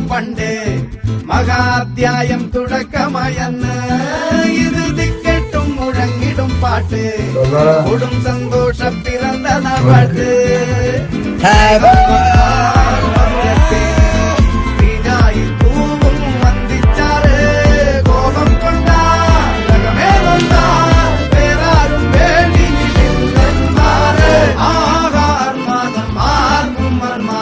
പണ്ട് മഹാധ്യായം തുടക്കമയന്ന് ഇത് ദിക്കെട്ടും മുഴങ്ങിടും പാട്ട് കൊടും സന്തോഷം പിറന്ന നാട്ട് Marma